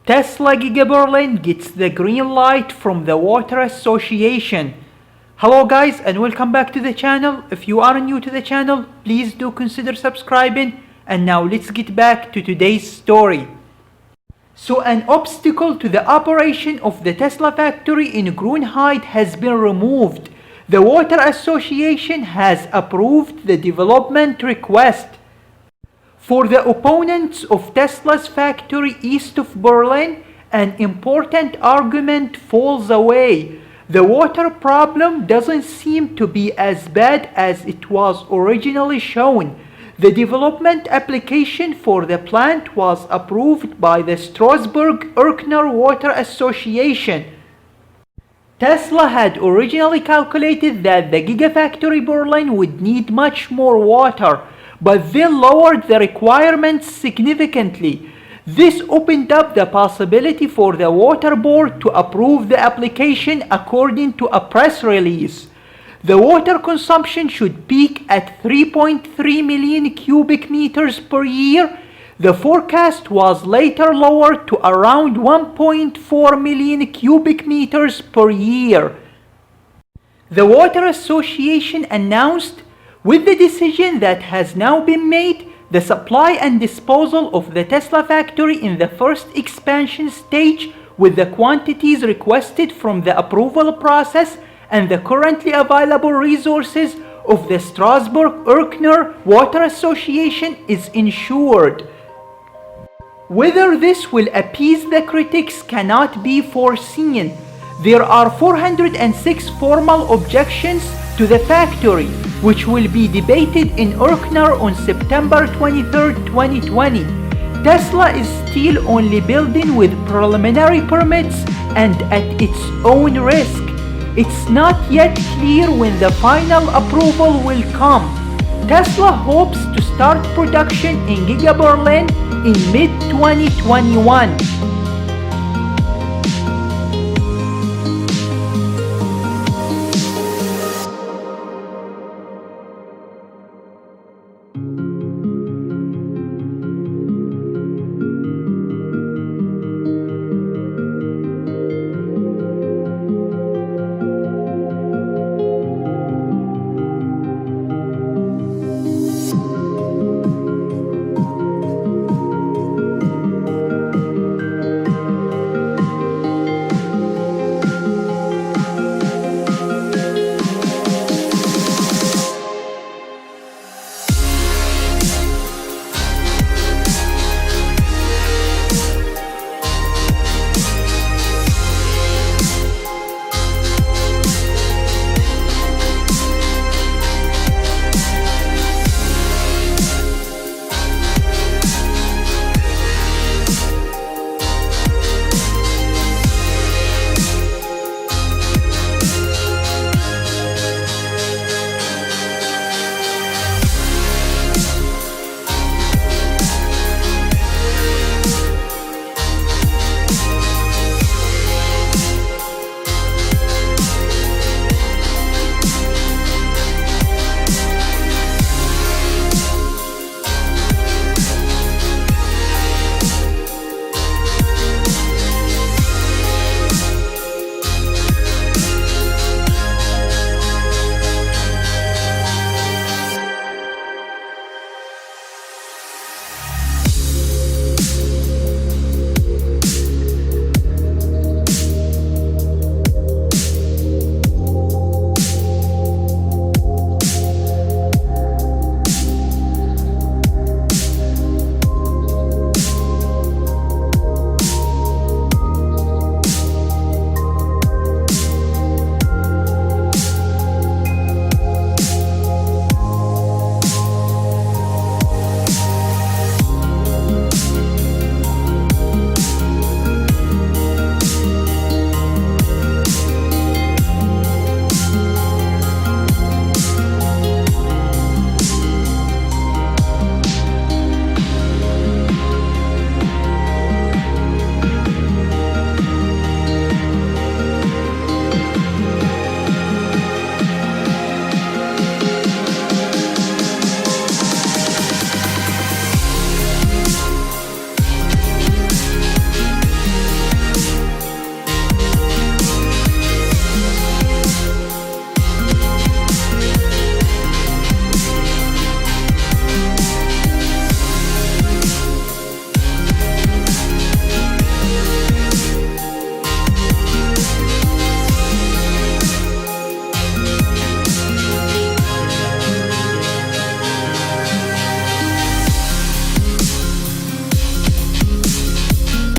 Tesla Giga Berlin gets the green light from the Water Association. Hello guys and welcome back to the channel. If you are new to the channel, please do consider subscribing. And now let's get back to today's story. So an obstacle to the operation of the Tesla factory in Grünheide has been removed. The Water Association has approved the development request. For the opponents of Tesla's factory east of Berlin, an important argument falls away. The water problem doesn't seem to be as bad as it was originally shown. The development application for the plant was approved by the Strausberg-Erkner Water Association. Tesla had originally calculated that the Gigafactory Berlin would need much more water, but then lowered the requirements significantly. This opened up the possibility for the water board to approve the application according to a press release. The water consumption should peak at 3.3 million cubic meters per year. The forecast was later lowered to around 1.4 million cubic meters per year. The Water Association announced, with the decision that has now been made, the supply and disposal of the Tesla factory in the first expansion stage with the quantities requested from the approval process and the currently available resources of the Strausberg-Erkner Water Association is ensured. Whether this will appease the critics cannot be foreseen. There are 406 formal objections to the factory, which will be debated in Erkner on September 23, 2020. Tesla is still only building with preliminary permits and at its own risk. It's not yet clear when the final approval will come. Tesla hopes to start production in Giga Berlin in mid-2021.